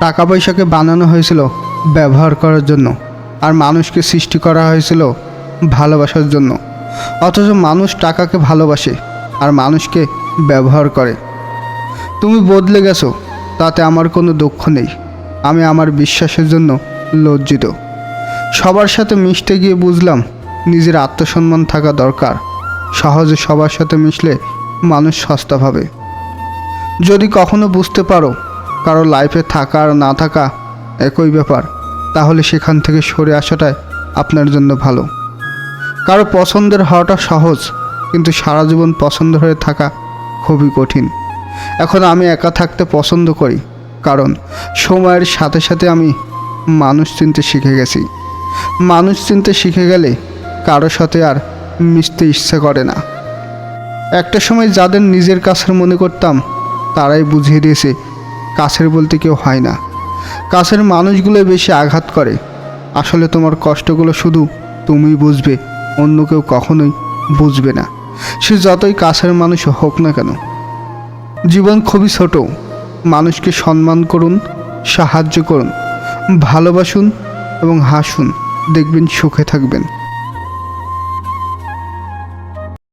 টাকা পয়সাকে বানানো হয়েছিল ব্যবহার করার জন্য, আর মানুষকে সৃষ্টি করা হয়েছিল ভালোবাসার জন্য। অথচ মানুষ টাকাকে ভালোবাসে আর মানুষকে ব্যবহার করে। তুমি বদলে গেছো, তাতে আমার কোনো দুঃখ নেই। আমি আমার বিশ্বাসের জন্য লজ্জিত। সবার সাথে মিশতে গিয়ে বুঝলাম নিজের আত্মসম্মান থাকা দরকার। সহজে সবার সাথে মিশলে মানুষ সস্তা ভাবে। যদি কখনো বুঝতে পারো কারো লাইফে থাকা আর না থাকা একই ব্যাপার, তাহলে সেখান থেকে সরে আসাটাই আপনার জন্য ভালো। কারো পছন্দের হওয়াটা সহজ, কিন্তু সারা জীবন পছন্দ হয়ে থাকা খুবই কঠিন। এখন আমি একা থাকতে পছন্দ করি, কারণ সময়ের সাথে সাথে আমি মানুষ চিনতে শিখে গেছি। মানুষ চিনতে শিখে গেলে কারো সাথে আর মিশতে ইচ্ছে করে না। একটা সময় যাদের নিজের কাছের মনে করতাম, তারাই বুঝিয়ে দিয়েছে কাছের বলতে কেউ হয় না। কাছের মানুষগুলো বেশি আঘাত করে। আসলে তোমার কষ্টগুলো শুধু তুমিই বুঝবে, অন্য কেউ কখনোই বুঝবে না, সে যতই কাছের মানুষ হোক না কেন। জীবন খুবই ছোট। মানুষকে সম্মান করুন, সাহায্য করুন, ভালোবাসুন এবং হাসুন, দেখবেন সুখে থাকবেন।